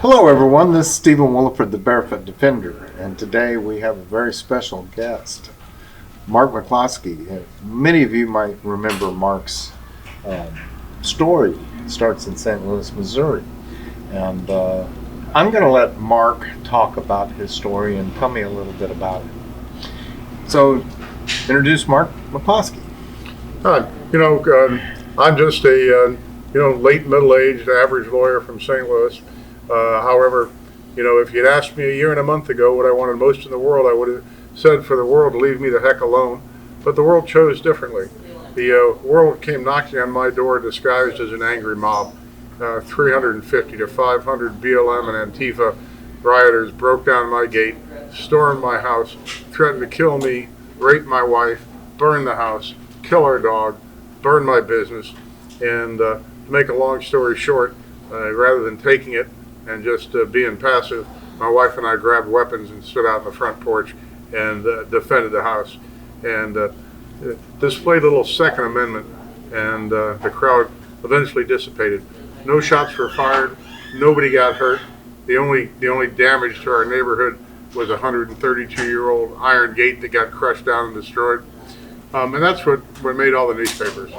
Hello everyone, this is Stephen Williford, the BareFoot Defender, and today we have a very special guest, Mark Mccloskey. Many of you might remember Mark's story. It starts in St. Louis, Missouri, and I'm going to let Mark talk about his story and tell me a little bit about it. So, introduce Mark Mccloskey. Hi, I'm just a late middle-aged average lawyer from St. Louis. However, if you'd asked me a year and a month ago what I wanted most in the world, I would have said for the world to leave me the heck alone. But the world chose differently. The world came knocking on my door disguised as an angry mob. 350 to 500 BLM and Antifa rioters broke down my gate, stormed my house, threatened to kill me, rape my wife, burn the house, kill our dog, burn my business. And to make a long story short, rather than taking it and just being passive, my wife and I grabbed weapons and stood out on the front porch and defended the house and displayed a little Second Amendment, and the crowd eventually dissipated. No shots were fired. Nobody got hurt. The only damage to our neighborhood was a 132-year-old iron gate that got crushed down and destroyed. And that's what made all the newspapers.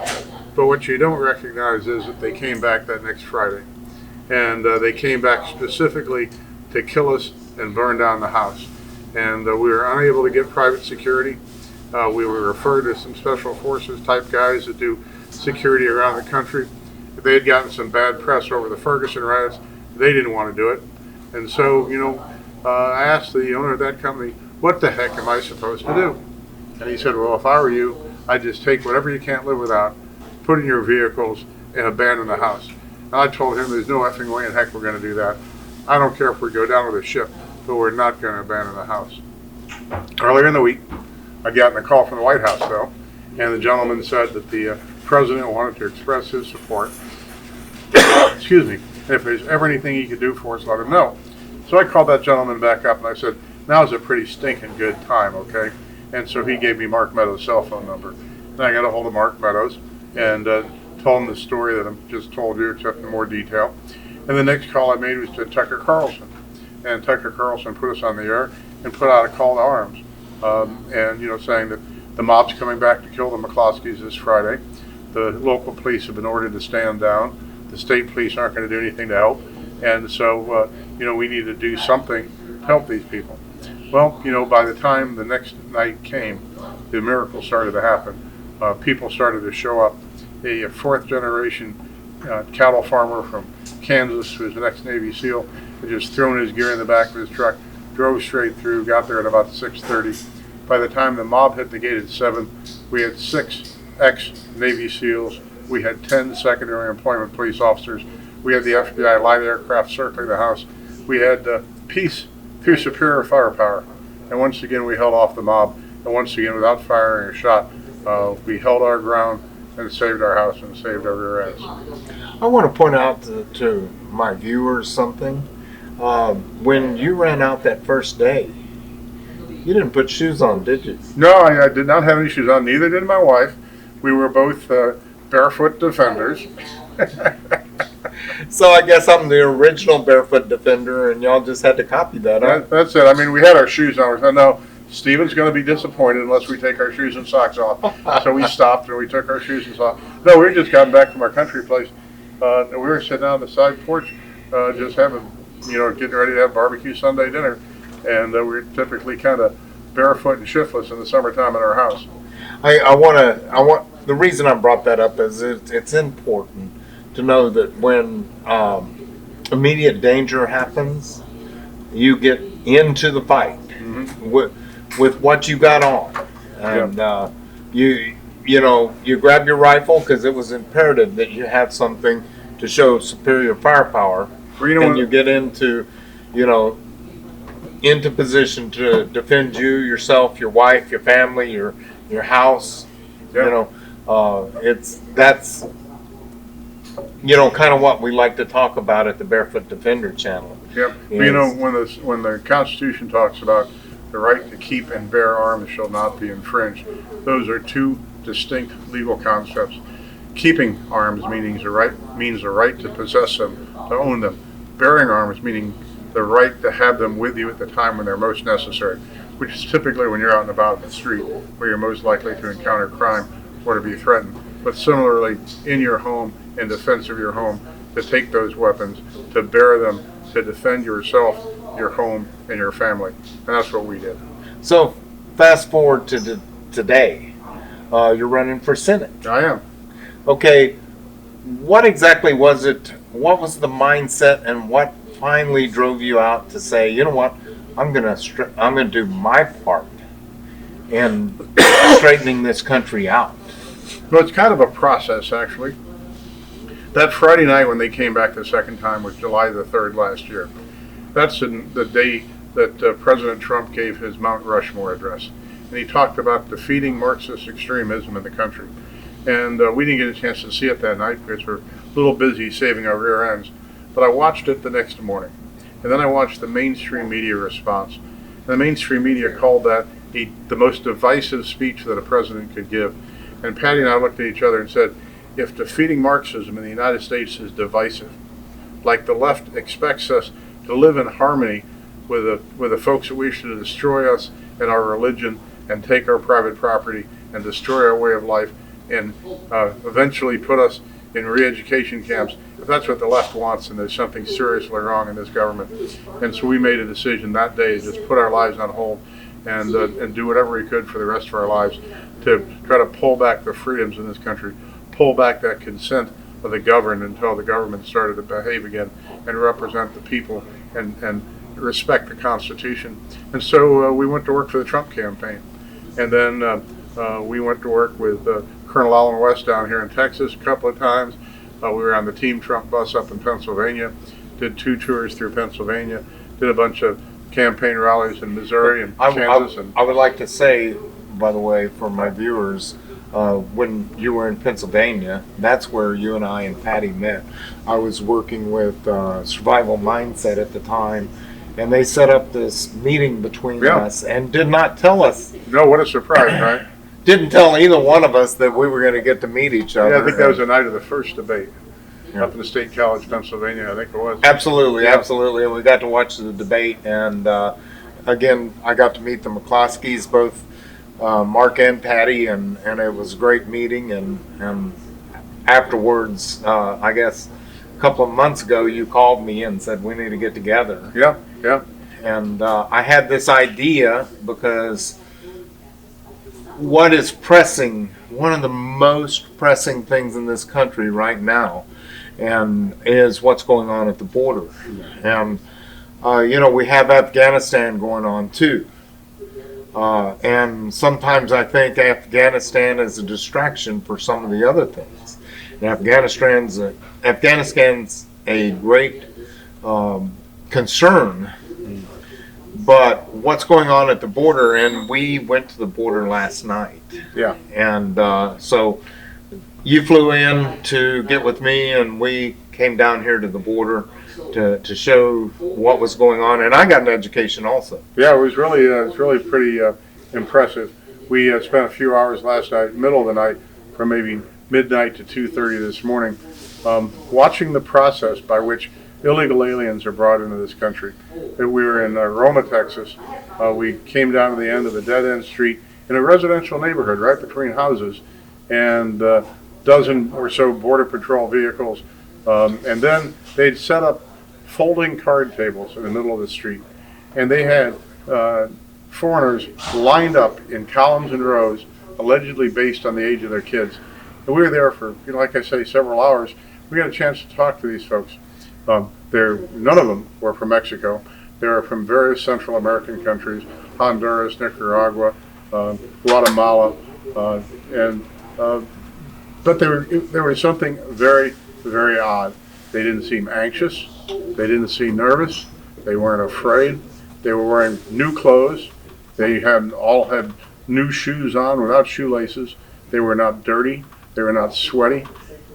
But what you don't recognize is that they came back that next Friday. And they came back specifically to kill us and burn down the house. And we were unable to get private security. We were referred to some special forces type guys that do security around the country. They had gotten some bad press over the Ferguson riots. They didn't want to do it. And so, I asked the owner of that company, what the heck am I supposed to do? And he said, well, if I were you, I'd just take whatever you can't live without, put it in your vehicles, and abandon the house. And I told him there's no effing way in heck we're going to do that. I don't care if we go down with a ship, but we're not going to abandon the house. Earlier in the week, I'd gotten a call from the White House, though, and the gentleman said that the president wanted to express his support. Excuse me. If there's ever anything he could do for us, let him know. So I called that gentleman back up and I said, now's a pretty stinking good time, okay? And so he gave me Mark Meadows' cell phone number. And I got a hold of Mark Meadows and told him the story that I just told you, except in more detail. And the next call I made was to Tucker Carlson. And Tucker Carlson put us on the air and put out a call to arms. Saying that the mob's coming back to kill the Mccloskeys this Friday. The local police have been ordered to stand down. The state police aren't going to do anything to help. And so, we need to do something to help these people. Well, by the time the next night came, the miracle started to happen. People started to show up. A fourth generation cattle farmer from Kansas, who was an ex-Navy SEAL, had just thrown his gear in the back of his truck, drove straight through, got there at about 6:30. By the time the mob hit the gate at 7, we had 6 ex-Navy SEALs. We had 10 secondary employment police officers. We had the FBI light aircraft circling the house. We had peace through superior firepower. And once again, we held off the mob. And once again, without firing a shot, we held our ground and saved our house and saved our rear ends. I want to point out to my viewers something. When you ran out that first day, you didn't put shoes on, did you? No, I did not have any shoes on. Neither did my wife. We were both barefoot defenders. So I guess I'm the original barefoot defender, and y'all just had to copy that, huh? That's it. I mean, we had our shoes on. We said, no, Stephen's going to be disappointed unless we take our shoes and socks off. So we stopped and we took our shoes and socks. No, we just gotten back from our country place. And we were sitting on the side porch, just having, getting ready to have barbecue Sunday dinner. And we're typically kind of barefoot and shiftless in the summertime in our house. The reason I brought that up is it's important to know that when immediate danger happens, you get into the fight with what you got on, and you grab your rifle because it was imperative that you had something to show superior firepower, and you get into position to defend you, yourself, your wife, your family, your house. That's kind of what we like to talk about at the Barefoot Defender channel. Yep. When the Constitution talks about the right to keep and bear arms shall not be infringed, those are two distinct legal concepts. Keeping arms means the right to possess them, to own them. bearing arms, meaning the right to have them with you at the time when they're most necessary, which is typically when you're out and about in the street, where you're most likely to encounter crime or to be threatened. But similarly, in your home, in defense of your home, to take those weapons, to bear them, to defend yourself, your home, and your family. And that's what we did. So, fast forward to today. You're running for Senate. I am. Okay, what exactly was it? What was the mindset, and what finally drove you out to say, you know what, I'm gonna do my part in straightening this country out? Well, it's kind of a process, actually. That Friday night when they came back the second time was July the 3rd last year. That's the day that President Trump gave his Mount Rushmore address. And he talked about defeating Marxist extremism in the country. And we didn't get a chance to see it that night because we're a little busy saving our rear ends. But I watched it the next morning. And then I watched the mainstream media response. And the mainstream media called that the most divisive speech that a president could give. And Patty and I looked at each other and said, if defeating Marxism in the United States is divisive, like the left expects us to live in harmony with the folks that wish to destroy us and our religion and take our private property and destroy our way of life and eventually put us in re-education camps, if that's what the left wants, then there's something seriously wrong in this government. And so we made a decision that day to just put our lives on hold and do whatever we could for the rest of our lives to try to pull back the freedoms in this country, pull back that consent of the governed until the government started to behave again and represent the people and respect the Constitution. And so we went to work for the Trump campaign. And then we went to work with Colonel Allen West down here in Texas a couple of times. We were on the Team Trump bus up in Pennsylvania, did 2 tours through Pennsylvania, did a bunch of campaign rallies in Missouri and Kansas. I would like to say, by the way, for my viewers, when you were in Pennsylvania, that's where you and I and Patty met. I was working with Survival Mindset at the time, and they set up this meeting between us and did not tell us. No, what a surprise, right? Didn't tell either one of us that we were going to get to meet each other. Yeah, I think that was the night of the first debate up in the State College, Pennsylvania, I think it was. Absolutely, absolutely. And we got to watch the debate, and again, I got to meet the Mccloskeys, both Mark and Patty, and it was a great meeting. And afterwards, I guess a couple of months ago, you called me and said we need to get together. Yeah, yeah. And I had this idea because what is pressing, one of the most pressing things in this country right now, and is what's going on at the border. And we have Afghanistan going on too. And sometimes I think Afghanistan is a distraction for some of the other things. And Afghanistan's a great concern, but what's going on at the border, and we went to the border last night. Yeah. And so you flew in to get with me, and we came down here to the border to show what was going on, and I got an education also. Yeah, it was really pretty impressive. We spent a few hours last night, middle of the night, from maybe midnight to 2:30 this morning, watching the process by which illegal aliens are brought into this country. We were in Roma, Texas. We came down to the end of a dead-end street in a residential neighborhood right between houses, and a dozen or so Border Patrol vehicles. And then they'd set up folding card tables in the middle of the street, and they had foreigners lined up in columns and rows, allegedly based on the age of their kids. And we were there for, like I say, several hours. We got a chance to talk to these folks. None of them were from Mexico. They were from various Central American countries: Honduras, Nicaragua, Guatemala, but there was something very, very odd. They didn't seem anxious. They didn't seem nervous. They weren't afraid. They were wearing new clothes. They all had new shoes on without shoelaces. They were not dirty. They were not sweaty.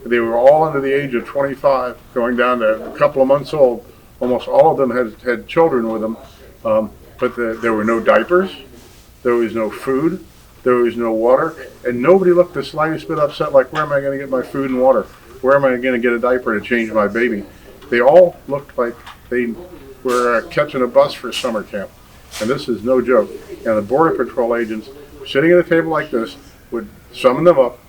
They were all under the age of 25, going down to a couple of months old. Almost all of them had children with them, but there were no diapers. There was no food. There was no water. And nobody looked the slightest bit upset, like, where am I going to get my food and water? Where am I going to get a diaper to change my baby? They all looked like They were catching a bus for summer camp, and this is no joke. And the Border Patrol agents, sitting at a table like this, would summon them up,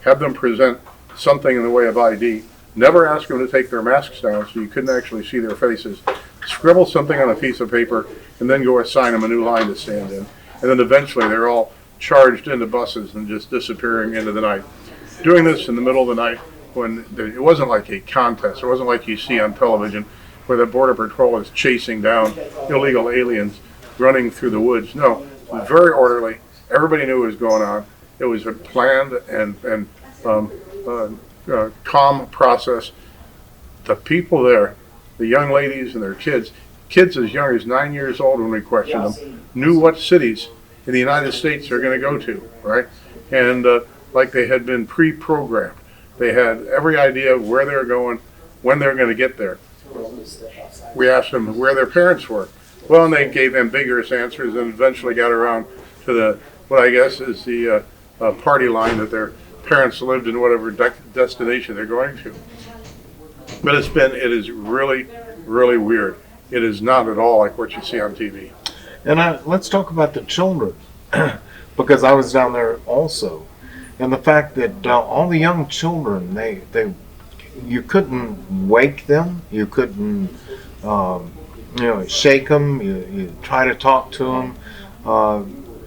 have them present something in the way of ID, never ask them to take their masks down so you couldn't actually see their faces, scribble something on a piece of paper, and then go assign them a new line to stand in. And then eventually they're all charged into buses and just disappearing into the night. Doing this in the middle of the night when it wasn't like a contest. It wasn't like you see on television where the Border Patrol is chasing down illegal aliens running through the woods. No, it was very orderly. Everybody knew what was going on. It was a planned and calm process. The people there, the young ladies and their kids as young as 9 years old when we questioned them, knew what cities in the United States they're going to go to, right? And like they had been pre-programmed. They had every idea of where they were going, when they were going to get there. We asked them where their parents were. Well, and they gave ambiguous answers and eventually got around to the what I guess is the party line that their parents lived in whatever destination they're going to. But it is really, really weird. It is not at all like what you see on TV. And let's talk about the children, because I was down there also, and the fact that all the young children, you couldn't wake them, you couldn't, shake them, you try to talk to them,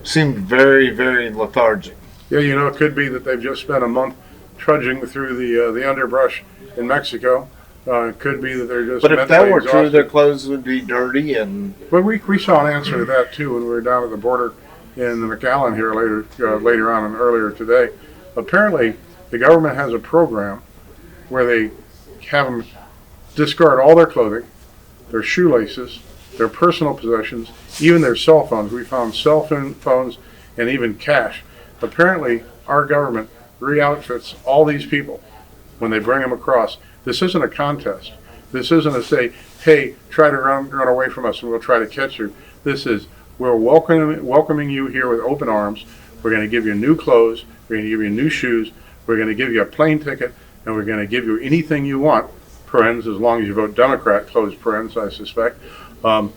seemed very, very lethargic. Yeah, it could be that they've just spent a month trudging through the underbrush in Mexico. It could be that they're just. But if that were exhausted. true, their clothes would be dirty and. But we saw an answer to that too when we were down at the border in the McAllen here later on and earlier today. Apparently, the government has a program where they have them discard all their clothing, their shoelaces, their personal possessions, even their cell phones. We found cell phones and even cash. Apparently, our government re-outfits all these people when they bring them across. This isn't a contest. This isn't a say, hey, try to run away from us and we'll try to catch you. This is, we're welcoming you here with open arms. We're going to give you new clothes. We're going to give you new shoes. We're going to give you a plane ticket. And we're going to give you anything you want, parens, as long as you vote Democrat, close parens, I suspect. But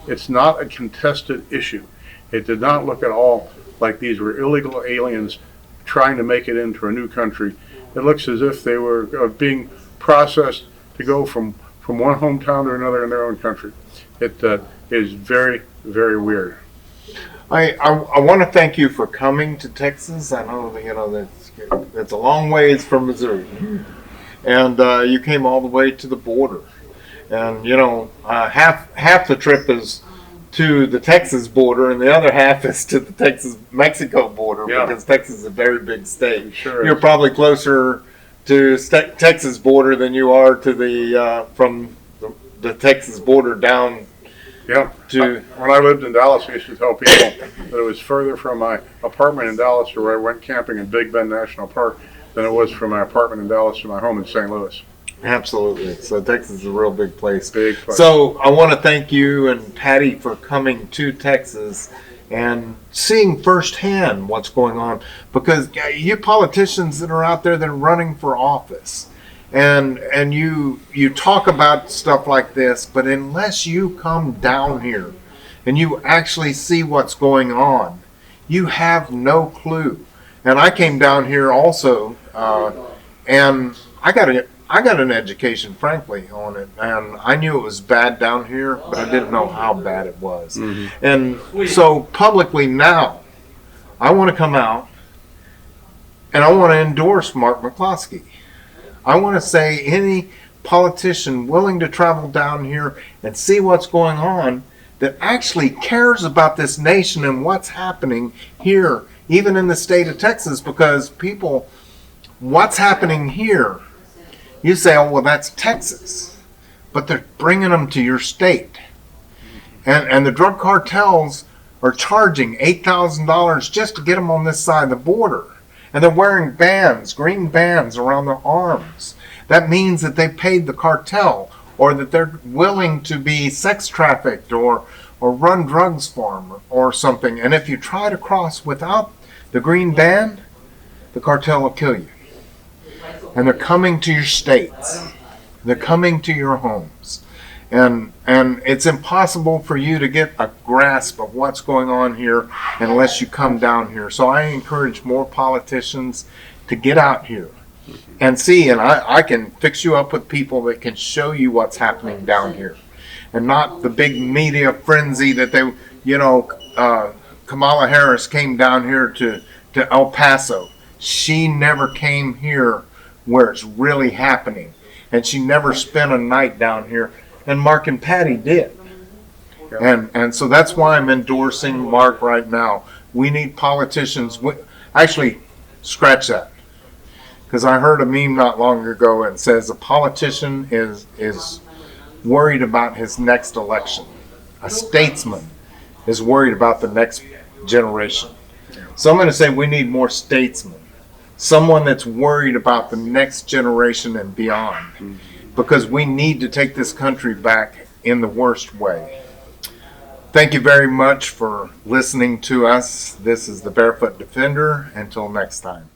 it's not a contested issue. It did not look at all like these were illegal aliens trying to make it into a new country. It looks as if they were being processed to go from one hometown to another in their own country. It is very, very weird. I want to thank you for coming to Texas. I know that that's a long ways from Missouri, and you came all the way to the border. And half the trip is to the Texas border, and the other half is to the Texas-Mexico border, because Texas is a very big state. Sure You're probably closer to Texas border than you are to the from the Texas border down. Yeah. When I lived in Dallas, I used to tell people that it was further from my apartment in Dallas to where I went camping in Big Bend National Park than it was from my apartment in Dallas to my home in St. Louis. Absolutely. So Texas is a real big place. Big place. So I want to thank you and Patty for coming to Texas and seeing firsthand what's going on, because you politicians that are out there that are running for office, and you talk about stuff like this, but unless you come down here and you actually see what's going on, you have no clue. And I came down here also, and I got an education, frankly, on it, and I knew it was bad down here, but I didn't know how bad it was. Mm-hmm. And so publicly now, I want to come out and I want to endorse Mark Mccloskey. I want to say any politician willing to travel down here and see what's going on that actually cares about this nation and what's happening here, even in the state of Texas, because people, what's happening here, you say, oh, well, that's Texas. But they're bringing them to your state. And the drug cartels are charging $8,000 just to get them on this side of the border. And they're wearing bands, green bands around their arms. That means that they paid the cartel, or that they're willing to be sex trafficked or run drugs for them or something. And if you try to cross without the green band, the cartel will kill you. And they're coming to your states. They're coming to your homes. And it's impossible for you to get a grasp of what's going on here unless you come down here. So I encourage more politicians to get out here and see. And I can fix you up with people that can show you what's happening down here. And not the big media frenzy that they, Kamala Harris came down here to El Paso. She never came here where it's really happening. And she never spent a night down here. And Mark and Patty did. And so that's why I'm endorsing Mark right now. We need politicians. Actually, scratch that. Because I heard a meme not long ago and says a politician is worried about his next election. A statesman is worried about the next generation. So I'm going to say we need more statesmen. Someone that's worried about the next generation and beyond. Because we need to take this country back in the worst way. Thank you very much for listening to us. This is the Barefoot Defender. Until next time.